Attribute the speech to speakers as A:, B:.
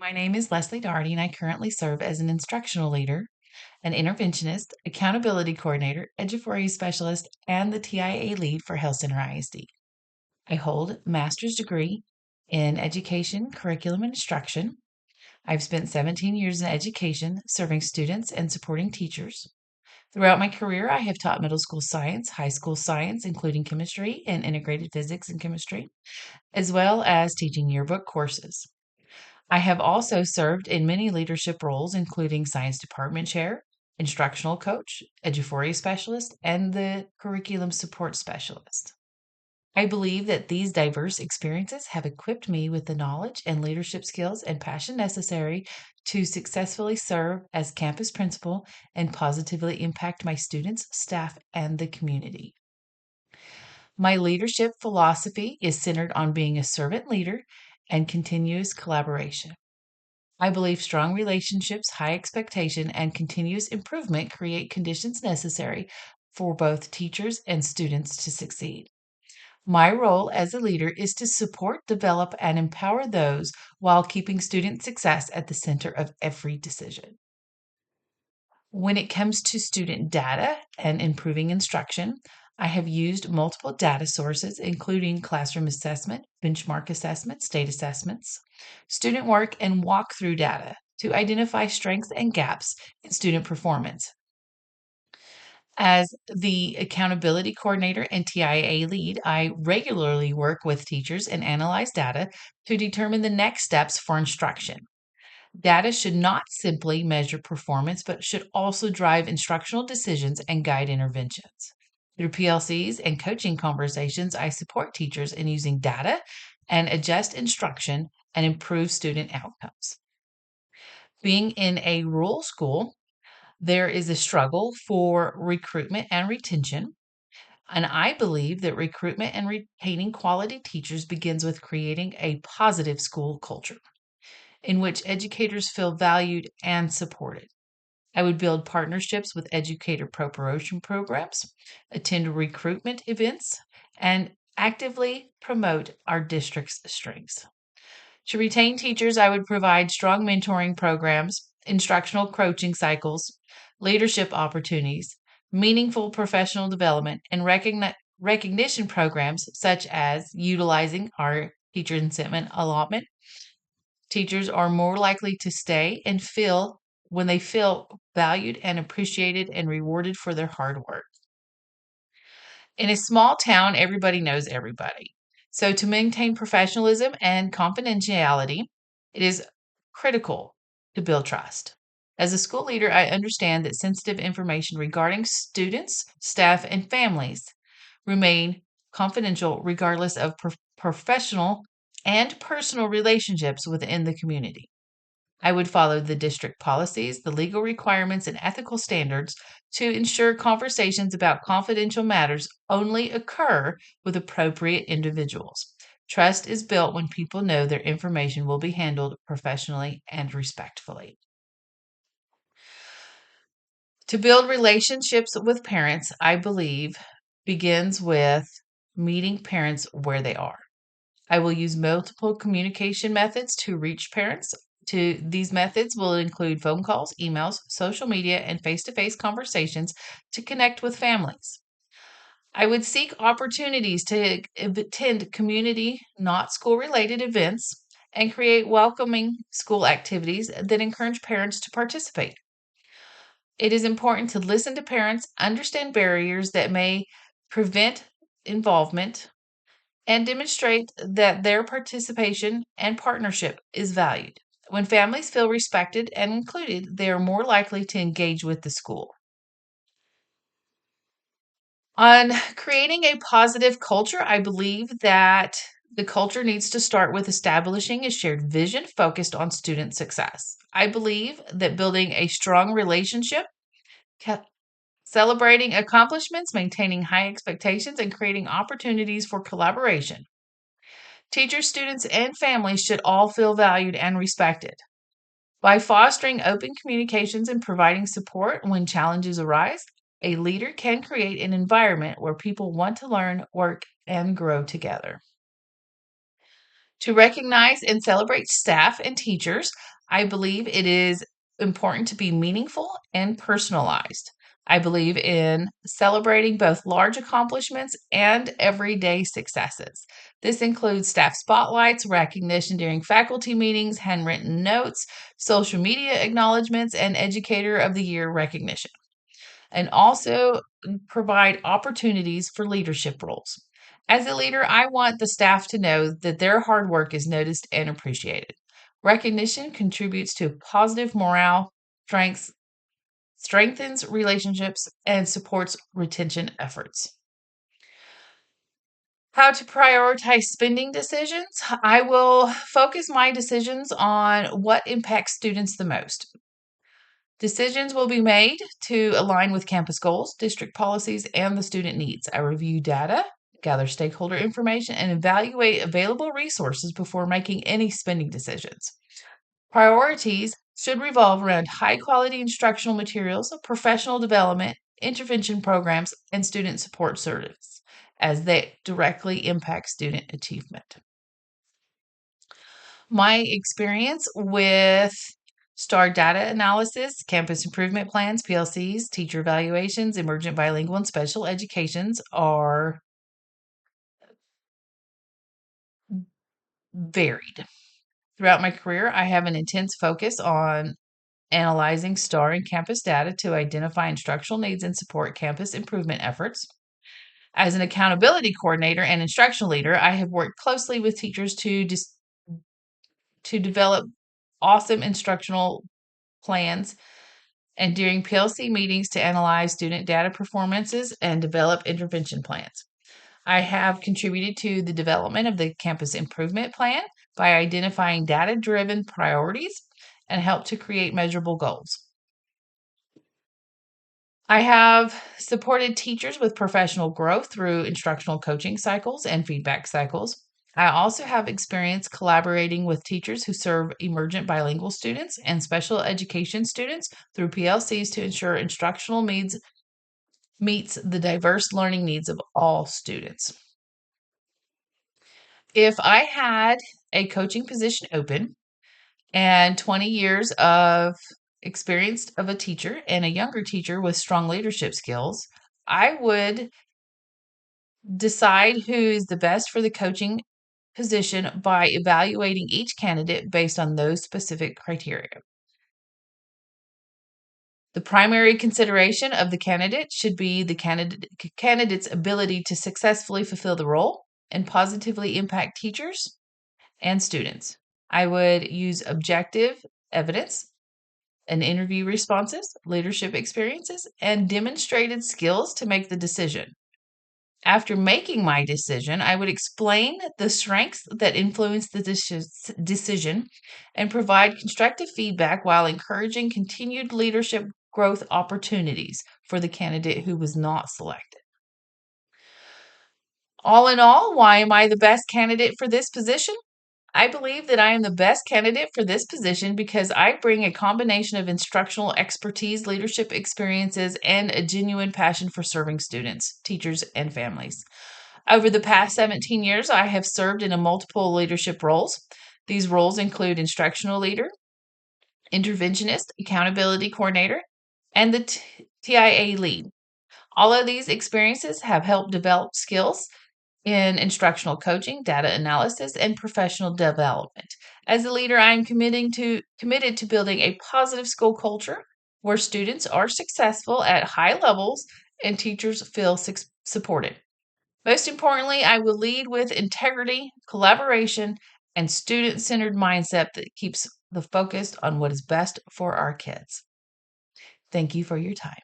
A: My name is Leslie Doherty, and I currently serve as an instructional leader, an interventionist, accountability coordinator, education specialist, and the TIA lead for Health Center ISD. I hold a master's degree in education, curriculum, and instruction. I've spent 17 years in education, serving students and supporting teachers. Throughout my career, I have taught middle school science, high school science, including chemistry and integrated physics and chemistry, as well as teaching yearbook courses. I have also served in many leadership roles, including science department chair, instructional coach, eduforia specialist, and the curriculum support specialist. I believe that these diverse experiences have equipped me with the knowledge and leadership skills and passion necessary to successfully serve as campus principal and positively impact my students, staff, and the community. My leadership philosophy is centered on being a servant leader and continuous collaboration. I believe strong relationships, high expectation, and continuous improvement create conditions necessary for both teachers and students to succeed. My role as a leader is to support, develop, and empower those while keeping student success at the center of every decision. When it comes to student data and improving instruction, I have used multiple data sources, including classroom assessment, benchmark assessment, state assessments, student work, and walkthrough data to identify strengths and gaps in student performance. As the accountability coordinator and TIA lead, I regularly work with teachers and analyze data to determine the next steps for instruction. Data should not simply measure performance, but should also drive instructional decisions and guide interventions. Through PLCs and coaching conversations, I support teachers in using data and adjust instruction and improve student outcomes. Being in a rural school, there is a struggle for recruitment and retention. And I believe that recruitment and retaining quality teachers begins with creating a positive school culture in which educators feel valued and supported. I would build partnerships with educator promotion programs, attend recruitment events, and actively promote our district's strengths. To retain teachers, I would provide strong mentoring programs, instructional coaching cycles, leadership opportunities, meaningful professional development, and recognition programs such as utilizing our teacher incentive allotment. Teachers are more likely to stay and feel when they feel valued and appreciated and rewarded for their hard work. In a small town, everybody knows everybody. So, to maintain professionalism and confidentiality, it is critical to build trust. As a school leader, I understand that sensitive information regarding students, staff, and families remain confidential regardless of professional and personal relationships within the community. I would follow the district policies, the legal requirements, and ethical standards to ensure conversations about confidential matters only occur with appropriate individuals. Trust is built when people know their information will be handled professionally and respectfully. To build relationships with parents, I believe, begins with meeting parents where they are. I will use multiple communication methods to reach parents. These methods will include phone calls, emails, social media, and face-to-face conversations to connect with families. I would seek opportunities to attend community, not school related events and create welcoming school activities that encourage parents to participate. It is important to listen to parents, understand barriers that may prevent involvement, and demonstrate that their participation and partnership is valued. When families feel respected and included, they are more likely to engage with the school. On creating a positive culture, I believe that the culture needs to start with establishing a shared vision focused on student success. I believe that building a strong relationship, celebrating accomplishments, maintaining high expectations, and creating opportunities for collaboration. Teachers, students, and families should all feel valued and respected. By fostering open communications and providing support when challenges arise, a leader can create an environment where people want to learn, work, and grow together. To recognize and celebrate staff and teachers, I believe it is important to be meaningful and personalized. I believe in celebrating both large accomplishments and everyday successes. This includes staff spotlights, recognition during faculty meetings, handwritten notes, social media acknowledgments, and Educator of the Year recognition, and also provide opportunities for leadership roles. As a leader, I want the staff to know that their hard work is noticed and appreciated. Recognition contributes to positive morale, strengths, strengthens relationships, and supports retention efforts. How to prioritize spending decisions? I will focus my decisions on what impacts students the most. Decisions will be made to align with campus goals, district policies, and the student needs. I review data, gather stakeholder information, and evaluate available resources before making any spending decisions. Priorities should revolve around high quality instructional materials, professional development, intervention programs, and student support service, as they directly impact student achievement. My experience with STAR data analysis, campus improvement plans, PLCs, teacher evaluations, emergent bilingual and special educations are varied. Throughout my career, I have an intense focus on analyzing STAR and campus data to identify instructional needs and support campus improvement efforts. As an accountability coordinator and instructional leader, I have worked closely with teachers to develop awesome instructional plans and during PLC meetings to analyze student data performances and develop intervention plans. I have contributed to the development of the campus improvement plan by identifying data driven priorities and help to create measurable goals. I have supported teachers with professional growth through instructional coaching cycles and feedback cycles. I also have experience collaborating with teachers who serve emergent bilingual students and special education students through PLCs to ensure instructional needs meets the diverse learning needs of all students. If I had a coaching position open and 20 years of experience of a teacher and a younger teacher with strong leadership skills, I would decide who is the best for the coaching position by evaluating each candidate based on those specific criteria. The primary consideration of the candidate should be the candidate's ability to successfully fulfill the role and positively impact teachers and students. I would use objective evidence and interview responses, leadership experiences, and demonstrated skills to make the decision. After making my decision, I would explain the strengths that influence the decision and provide constructive feedback while encouraging continued leadership growth opportunities for the candidate who was not selected. All in all, why am I the best candidate for this position? I believe that I am the best candidate for this position because I bring a combination of instructional expertise, leadership experiences, and a genuine passion for serving students, teachers, and families. Over the past 17 years, I have served in multiple leadership roles. These roles include instructional leader, interventionist, accountability coordinator, and the TIA lead. All of these experiences have helped develop skills in instructional coaching, data analysis, and professional development. As a leader, I am committed to building a positive school culture where students are successful at high levels and teachers feel supported. Most importantly, I will lead with integrity, collaboration, and student-centered mindset that keeps the focus on what is best for our kids. Thank you for your time.